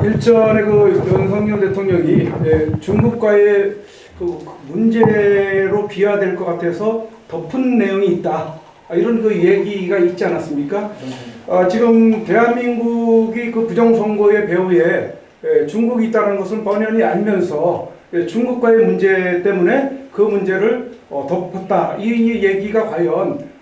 일전에 그 윤석열 대통령이 중국과의 그 문제로 비화될 것 같아서 덮은 내용이 있다. 이런 그 얘기가 있지 않았습니까? 지금 대한민국이 그 부정선거의 배후에 중국이 있다는 것은 뻔히 알면서 중국과의 문제 때문에 그 문제를 덮었다. 이 얘기가 과연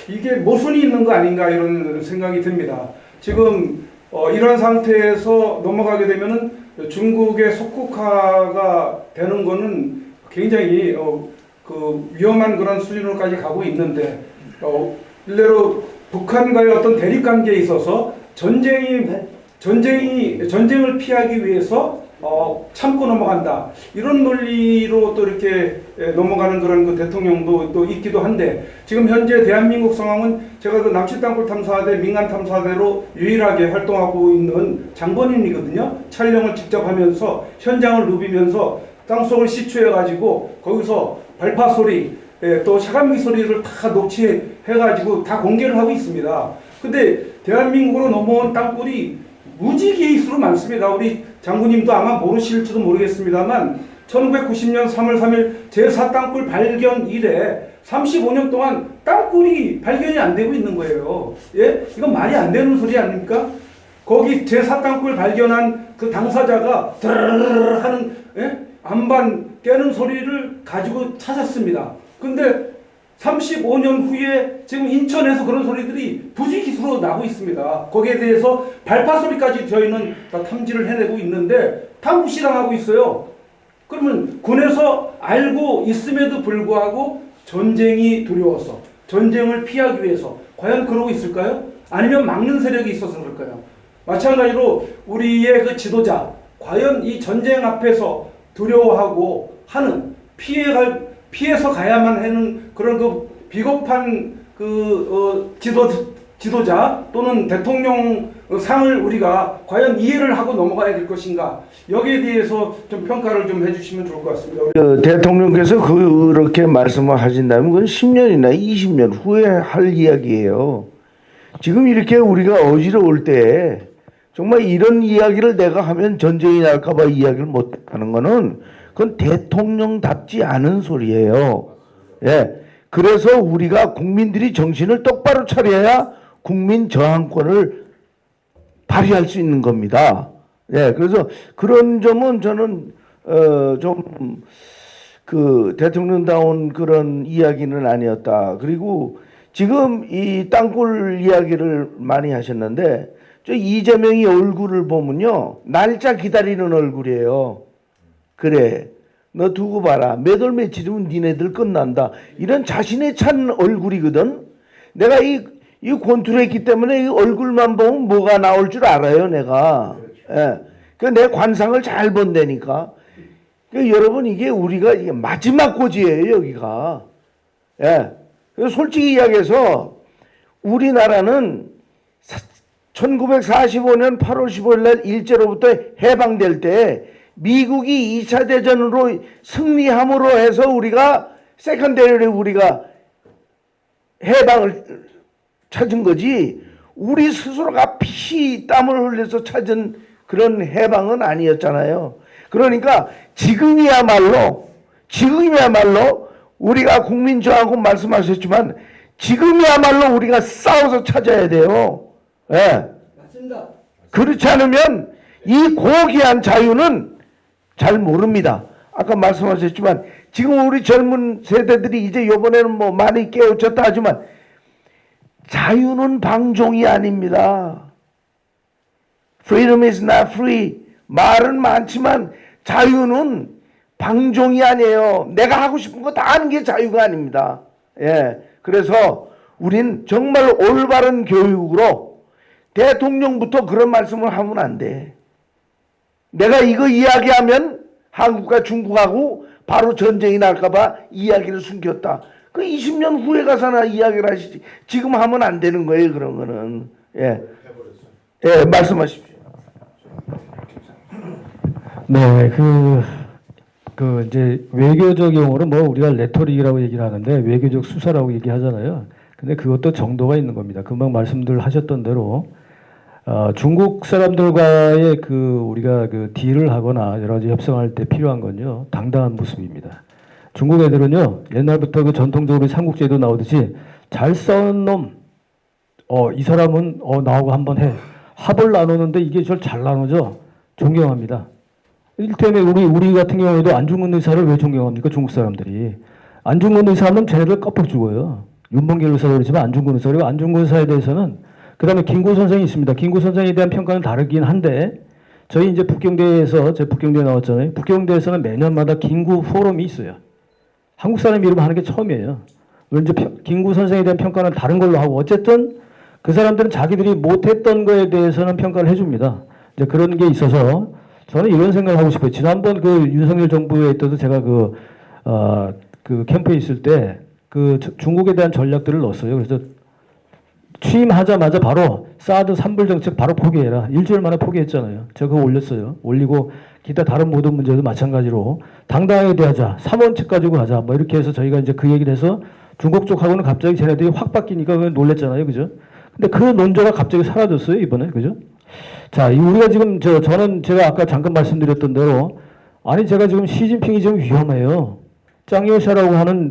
이게 모순이 있는 거 아닌가 이런 생각이 듭니다. 지금 이런 상태에서 넘어가게 되면은 중국의 속국화가 되는 거는 굉장히 그 위험한 그런 수준으로까지 가고 있는데 일례로 북한과의 어떤 대립 관계에 있어서 전쟁을 피하기 위해서 참고 넘어간다. 이런 논리로 또 이렇게 넘어가는 그런 그 대통령도 또 있기도 한데, 지금 현재 대한민국 상황은 제가 그 남치 땅굴 탐사대 민간 탐사대로 유일하게 활동하고 있는 장본인이거든요. 촬영을 직접 하면서 현장을 누비면서 땅속을 시추해 가지고 거기서 발파 소리 또 샤감기 소리를 다 녹취해 가지고 다 공개를 하고 있습니다. 근데 대한민국으로 넘어온 땅굴이 무지개수로 많습니다. 우리 장군님도 아마 모르실지도 모르겠습니다만 1990년 3월 3일 제4땅굴 발견 이래 35년 동안 땅굴이 발견이 안 되고 있는 거예요. 예? 이건 말이 안 되는 소리 아닙니까? 거기 제4땅굴 발견한 그 당사자가 드르르르 하는 안반 깨는 소리를 가지고 찾았습니다. 근데 35년 후에 지금 인천에서 그런 소리들이 부지기수로 나고 있습니다. 거기에 대해서 발파 소리까지 저희는 다 탐지를 해내고 있는데 다 무시당하고 있어요. 그러면 군에서 알고 있음에도 불구하고 전쟁이 두려워서 전쟁을 피하기 위해서 과연 그러고 있을까요? 아니면 막는 세력이 있어서 그럴까요? 마찬가지로 우리의 그 지도자 과연 이 전쟁 앞에서 두려워하고 하는 피해서 가야만 하는 그런 그 비겁한 그 지도자 또는 대통령 상을 우리가 과연 이해를 하고 넘어가야 될 것인가, 여기에 대해서 좀 평가를 좀 해주시면 좋을 것 같습니다. 대통령께서 그렇게 말씀을 하신다면 그건 10년이나 20년 후에 할 이야기예요. 지금 이렇게 우리가 어지러울 때 정말 이런 이야기를 내가 하면 전쟁이 날까봐 이야기를 못하는 거는 그건 대통령답지 않은 소리예요. 예. 그래서 우리가 국민들이 정신을 똑바로 차려야 국민 저항권을 발휘할 수 있는 겁니다. 예. 그래서 그런 점은 저는 좀 그 대통령다운 그런 이야기는 아니었다. 그리고 지금 이 땅굴 이야기를 많이 하셨는데 저 이재명이 얼굴을 보면요 날짜 기다리는 얼굴이에요. 그래, 너 두고 봐라. 몇 월 며칠이면 니네들 끝난다. 이런 자신에 찬 얼굴이거든. 내가 이 권투를 했기 때문에 이 얼굴만 보면 뭐가 나올 줄 알아요, 내가. 예. 그 내 관상을 잘 본다니까. 그 여러분 이게 우리가 이게 마지막 고지예요, 여기가. 예. 그래서 솔직히 이야기해서 우리나라는 1945년 8월 15일 날 일제로부터 해방될 때 미국이 2차 대전으로 승리함으로 해서 우리가 세컨데리를 우리가 해방을 찾은 거지, 우리 스스로가 피 땀을 흘려서 찾은 그런 해방은 아니었잖아요. 그러니까 지금이야말로 우리가 국민저항권 말씀하셨지만 지금이야말로 우리가 싸워서 찾아야 돼요. 예. 맞습니다. 그렇지 않으면 이 고귀한 자유는 잘 모릅니다. 아까 말씀하셨지만 지금 우리 젊은 세대들이 이제 이번에는 뭐 많이 깨우쳤다 하지만 자유는 방종이 아닙니다. Freedom is not free. 말은 많지만 자유는 방종이 아니에요. 내가 하고 싶은 거 다 하는 게 자유가 아닙니다. 예. 그래서 우린 정말 올바른 교육으로 대통령부터 그런 말씀을 하면 안 돼. 내가 이거 이야기하면 한국과 중국하고 바로 전쟁이 날까봐 이야기를 숨겼다. 그 20년 후에 가서나 이야기를 하시지. 지금 하면 안 되는 거예요, 그런 거는. 예. 예, 말씀하십시오. 네, 이제 외교적 용어로 뭐 우리가 레토릭이라고 얘기를 하는데 외교적 수사라고 얘기하잖아요. 근데 그것도 정도가 있는 겁니다. 금방 말씀들 하셨던 대로 중국 사람들과의 우리가 딜을 하거나 여러 가지 협상할 때 필요한 건요, 당당한 모습입니다. 중국 애들은요, 옛날부터 전통적으로 삼국지에도 나오듯이 잘 싸운 놈, 이 사람은 나하고 한번 해. 합을 나누는데 이게 잘 나누죠? 존경합니다. 일테면 우리 같은 경우에도 안중근 의사를 왜 존경합니까? 중국 사람들이. 안중근 의사는 쟤네들 껍질 죽어요. 윤봉길 의사도 그렇지만 안중근 의사. 그리고 안중근 의사에 대해서는 그 다음에 김구 선생이 있습니다. 김구 선생에 대한 평가는 다르긴 한데 저희 이제 북경대에서 제 북경대에 나왔잖아요. 북경대에서는 매년마다 김구 포럼이 있어요. 한국 사람 이름 하는 게 처음이에요. 이제 김구 선생에 대한 평가는 다른 걸로 하고 어쨌든 그 사람들은 자기들이 못했던 거에 대해서는 평가를 해줍니다. 이제 그런 게 있어서 저는 이런 생각을 하고 싶어요. 지난번 윤석열 정부에 때도 제가 캠프에 있을 때 중국에 대한 전략들을 넣었어요. 그래서 취임하자마자 바로 사드 산불 정책 바로 포기해라. 일주일 만에 포기했잖아요. 제가 그거 올렸어요. 올리고 기타 다른 모든 문제도 마찬가지로 당당하게 대하자. 3원칙 가지고 가자. 뭐 이렇게 해서 저희가 이제 그 얘기를 해서 중국 쪽하고는 갑자기 쟤네들이 확 바뀌니까 놀랬잖아요. 그죠? 근데 그 논조가 갑자기 사라졌어요. 이번에. 그죠? 자, 우리가 지금 저는 제가 아까 잠깐 말씀드렸던 대로 아니 제가 지금 시진핑이 지금 위험해요. 짱요샤라고 하는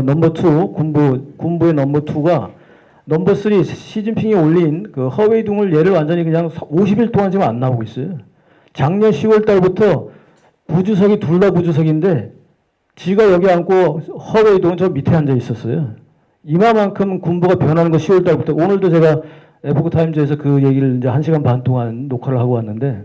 넘버 2 군부의 넘버 2가 넘버 3 시진핑이 올린 허웨이둥을 얘를 완전히 그냥 50일 동안 지금 안 나오고 있어요. 작년 10월 달부터 부주석이 둘 다 부주석인데 지가 여기 앉고 허웨이둥은 저 밑에 앉아 있었어요. 이마만큼 군부가 변하는 거 10월 달부터. 오늘도 제가 에포크타임즈에서 그 얘기를 이제 1시간 반 동안 녹화를 하고 왔는데,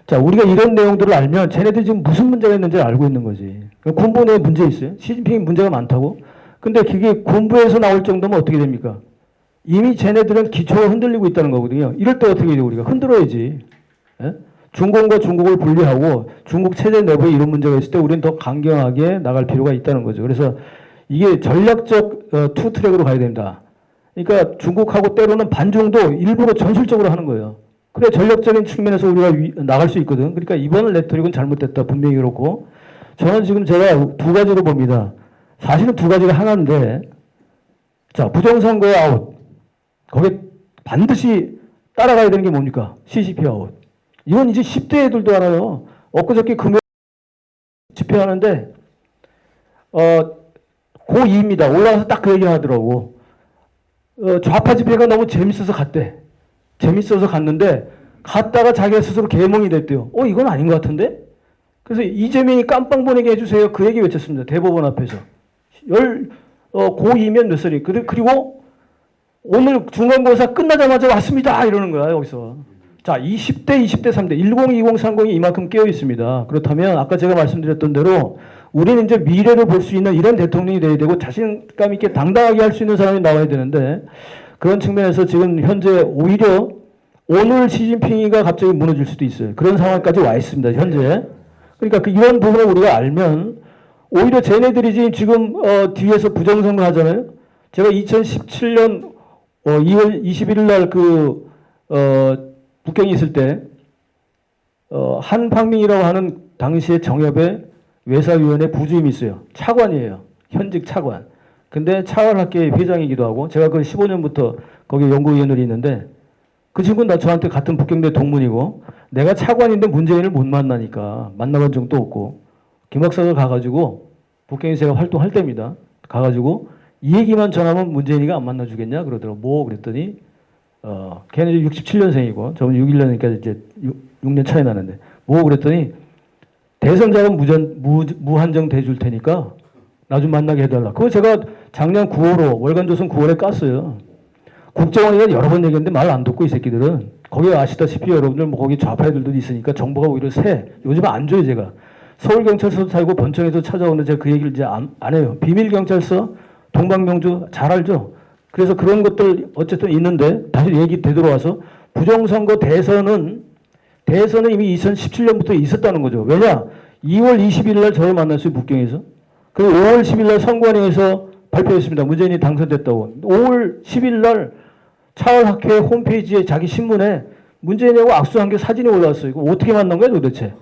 자, 우리가 이런 내용들을 알면 쟤네들이 지금 무슨 문제가 있는지 알고 있는 거지. 군부 내에 문제 있어요. 시진핑이 문제가 많다고. 근데 그게 군부에서 나올 정도면 어떻게 됩니까? 이미 쟤네들은 기초가 흔들리고 있다는 거거든요. 이럴 때 어떻게 해요? 우리가 흔들어야지. 예? 중공과 중국을 분리하고 중국 체제 내부에 이런 문제가 있을 때 우리는 더 강경하게 나갈 필요가 있다는 거죠. 그래서 이게 전략적 투 트랙으로 가야 된다. 그러니까 중국하고 때로는 반중도 일부러 전술적으로 하는 거예요. 그래 전략적인 측면에서 우리가 나갈 수 있거든. 그러니까 이번 레토릭은 잘못됐다. 분명히 그렇고 저는 지금 제가 두 가지로 봅니다. 사실은 두 가지가 하나인데, 자, 부정선거의 아웃. 거기에 반드시 따라가야 되는 게 뭡니까? CCP 아웃. 이건 이제 10대 애들도 알아요. 엊그저께 금요일 집회하는데 고2입니다. 올라가서 딱 그 얘기 하더라고. 좌파 집회가 너무 재밌어서 갔대. 재밌어서 갔는데 갔다가 자기가 스스로 개몽이 됐대요. 이건 아닌 것 같은데? 그래서 이재명이 깜빵 보내게 해주세요. 그 얘기 외쳤습니다. 대법원 앞에서. 고2면 몇 살이? 그리고 오늘 중간고사 끝나자마자 왔습니다. 이러는 거야, 여기서. 자, 20대, 20대, 3대, 10, 20, 30이 이만큼 깨어 있습니다. 그렇다면 아까 제가 말씀드렸던 대로 우리는 이제 미래를 볼 수 있는 이런 대통령이 돼야 되고 자신감 있게 당당하게 할 수 있는 사람이 나와야 되는데 그런 측면에서 지금 현재 오히려 오늘 시진핑이가 갑자기 무너질 수도 있어요. 그런 상황까지 와 있습니다, 현재. 그러니까 이런 부분을 우리가 알면 오히려 쟤네들이 지금 뒤에서 부정선거 하잖아요. 제가 2017년 2월 21일 날 북경에 있을 때 한팡민이라고 하는 당시의 정협의 외사위원회 부주임이 있어요. 차관이에요. 현직 차관. 근데 차관학계의 회장이기도 하고 제가 15년부터 거기 연구위원으로 있는데 그 친구는 저한테 같은 북경대 동문이고 내가 차관인데 문재인을 못 만나니까 만나본 적도 없고 김학사가 가가지고 북경에서 제가 활동할 때입니다. 가가지고 이 얘기만 전하면 문재인이가 안 만나주겠냐 그러더라고. 그랬더니 걔는 이제 67년생이고 저는 61년이니까 이제 6년 차이 나는데 그랬더니 대선 자금 무한정 대줄 테니까 나 좀 만나게 해달라. 그거 제가 작년 9월호 월간조선 9월에 깠어요. 국정원이가 여러 번 얘기했는데 말 안 듣고 이 새끼들은 거기 아시다시피 여러분들 거기 좌파 애들도 있으니까 정보가 오히려 요즘 안 줘요 제가. 서울경찰서도 살고 번청에서 찾아오는데 제가 그 얘기를 이제 안 해요. 비밀경찰서 동방명주 잘 알죠. 그래서 그런 것들 어쨌든 있는데 다시 얘기 되돌아와서 부정선거 대선은 이미 2017년부터 있었다는 거죠. 왜냐? 2월 20일 날 저를 만났어요. 북경에서. 그리고 5월 10일 날 선관위에서 발표했습니다. 문재인이 당선됐다고. 5월 10일 날 차월학회 홈페이지에 자기 신문에 문재인하고 악수한 게 사진이 올라왔어요. 이거 어떻게 만난 거야 도대체?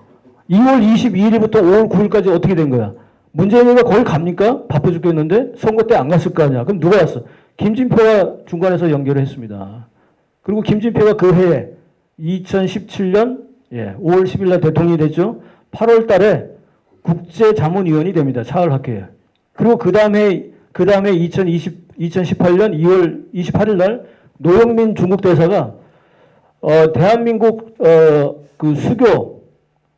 2월 22일부터 5월 9일까지 어떻게 된 거야? 문재인이가 거기 갑니까? 바빠 죽겠는데 선거 때 안 갔을 거 아니야. 그럼 누가 왔어? 김진표가 중간에서 연결을 했습니다. 그리고 김진표가 그 해에 2017년 5월 10일 날 대통령이 됐죠. 8월 달에 국제자문위원이 됩니다. 사흘학회에. 그리고 그 다음에 2018년 2월 28일 날 노영민 중국 대사가 대한민국 그 수교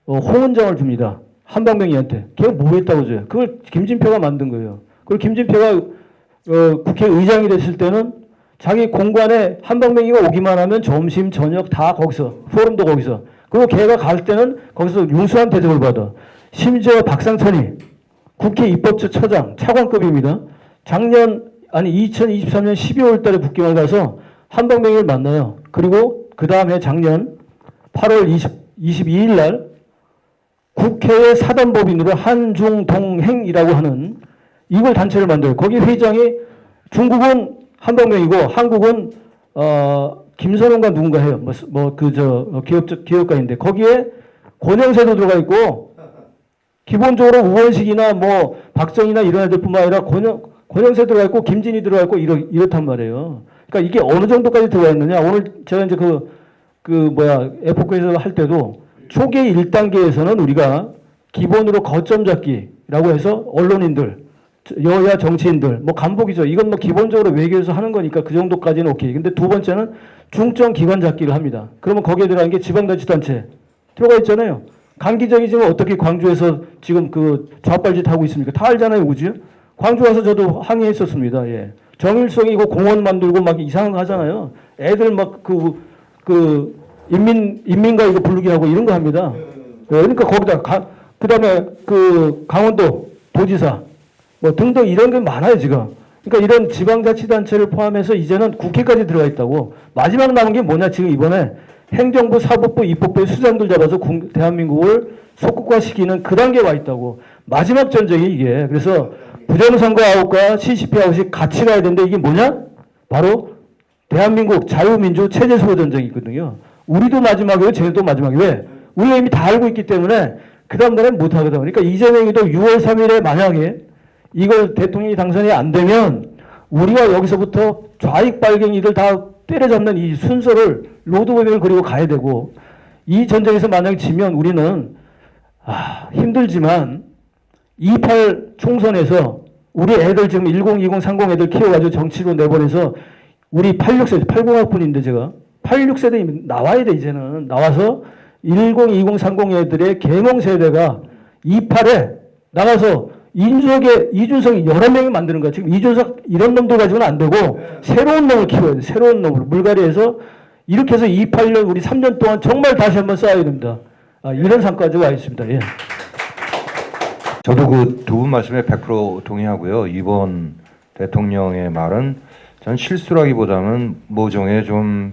홍원장을 줍니다. 한방맹이한테. 걔가 뭐 했다고 줘요? 그걸 김진표가 만든 거예요. 그걸 김진표가 국회의장이 됐을 때는 자기 공관에 한방맹이가 오기만 하면 점심, 저녁 다 거기서, 포럼도 거기서. 그리고 걔가 갈 때는 거기서 융수한 대접을 받아. 심지어 박상천이 국회 입법처 처장, 차관급입니다. 2023년 12월 달에 북경을 가서 한방맹이를 만나요. 그리고 그 다음에 작년 8월 22일 날 국회의 사단법인으로 한중동행이라고 하는 이걸 단체를 만들어요. 거기 회장이 중국은 한방맹이고 한국은 김선홍과 누군가 해요. 기업가인데 거기에 권영세도 들어가 있고 기본적으로 우원식이나 뭐 박정희나 이런 애들뿐만 아니라 권영세 들어가 있고 김진희 들어가 있고 이렇단 말이에요. 그러니까 이게 어느 정도까지 들어가 있느냐. 오늘 제가 이제 에포크에서 할 때도 초기 1단계에서는 우리가 기본으로 거점 잡기라고 해서 언론인들, 여야 정치인들, 뭐 간복이죠. 이건 뭐 기본적으로 외교에서 하는 거니까 그 정도까지는 오케이. 근데 두 번째는 중점 기관 잡기를 합니다. 그러면 거기에 들어간 게 지방자치단체 들어가 있잖아요. 강기정이지만 어떻게 광주에서 지금 그 좌빨짓 하고 있습니까? 다 알잖아요, 그지? 광주 와서 저도 항의했었습니다. 예. 정일성이고 공원 만들고 막 이상한 거 하잖아요. 애들 막 인민가 이거 부르기 하고 이런 거 합니다. 그러니까 거기다 그다음에 그 강원도 도지사 뭐 등등 이런 게 많아요 지금. 그러니까 이런 지방자치단체를 포함해서 이제는 국회까지 들어가 있다고. 마지막 남은 게 뭐냐 지금 이번에 행정부, 사법부, 입법부의 수장들 잡아서 대한민국을 속국화시키는 그 단계에 와 있다고. 마지막 전쟁이 이게. 그래서 부정선거 아웃과 CCP 아웃이 같이 가야 되는데 이게 뭐냐? 바로 대한민국 자유민주 체제수호 전쟁이거든요. 우리도 마지막이에요. 쟤네도 마지막이에요. 왜? 우리가 이미 다 알고 있기 때문에 그 다음 날엔 못하거든. 그러니까 이재명이도 6월 3일에 만약에 이걸 대통령이 당선이 안 되면 우리가 여기서부터 좌익 빨갱이들 다 때려잡는 이 순서를 로드맵을 그리고 가야 되고 이 전쟁에서 만약에 지면 우리는 힘들지만 28 총선에서 우리 애들 지금 1020, 30 애들 키워가지고 정치로 내보내서 우리 86세대, 80학번인데 제가 86세대 나와야 돼 이제는. 나와서 1020, 30 애들의 계몽 세대가 28에 나가서 이준석이 11명이 만드는 거야. 지금 이준석 이런 놈들 가지고는 안 되고 새로운 놈을 키워야 돼. 새로운 놈을. 물갈이해서 이렇게 해서 28년 우리 3년 동안 정말 다시 한번 쌓아야 됩니다. 이런 상까지 와 있습니다. 예. 저도 그 두 분 말씀에 100% 동의하고요. 이번 대통령의 말은 전 실수라기보다는 모종의 좀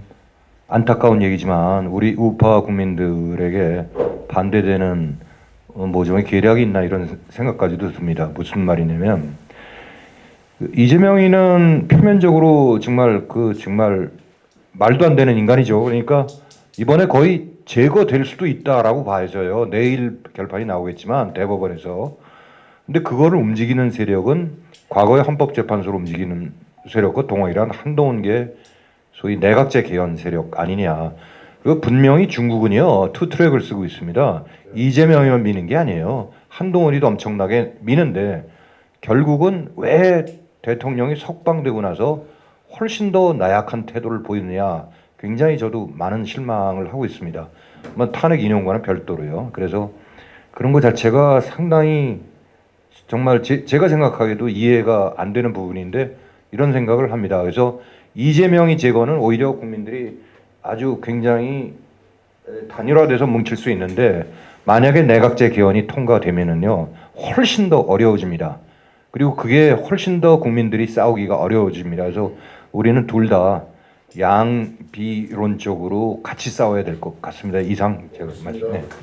안타까운 얘기지만 우리 우파 국민들에게 반대되는 모종의 계략이 있나 이런 생각까지도 듭니다. 무슨 말이냐면 이재명이는 표면적으로 정말 말도 안 되는 인간이죠. 그러니까 이번에 거의 제거될 수도 있다라고 봐야죠. 내일 결판이 나오겠지만 대법원에서. 근데 그거를 움직이는 세력은 과거의 헌법재판소로 움직이는 세력과 동아일한 한동훈계 소위 내각제 개헌 세력 아니냐. 그리고 분명히 중국은요 투트랙을 쓰고 있습니다. 이재명이만 미는 게 아니에요. 한동훈이도 엄청나게 미는데 결국은 왜 대통령이 석방되고 나서 훨씬 더 나약한 태도를 보이느냐. 굉장히 저도 많은 실망을 하고 있습니다. 탄핵 인용과는 별도로요. 그래서 그런 것 자체가 상당히 정말 제가 생각하기에도 이해가 안 되는 부분인데 이런 생각을 합니다. 그래서 이재명이 제거는 오히려 국민들이 아주 굉장히 단일화돼서 뭉칠 수 있는데 만약에 내각제 개헌이 통과되면은요 훨씬 더 어려워집니다. 그리고 그게 훨씬 더 국민들이 싸우기가 어려워집니다. 그래서 우리는 둘 다 양비론적으로 같이 싸워야 될 것 같습니다. 이상 제가 말씀드립니다.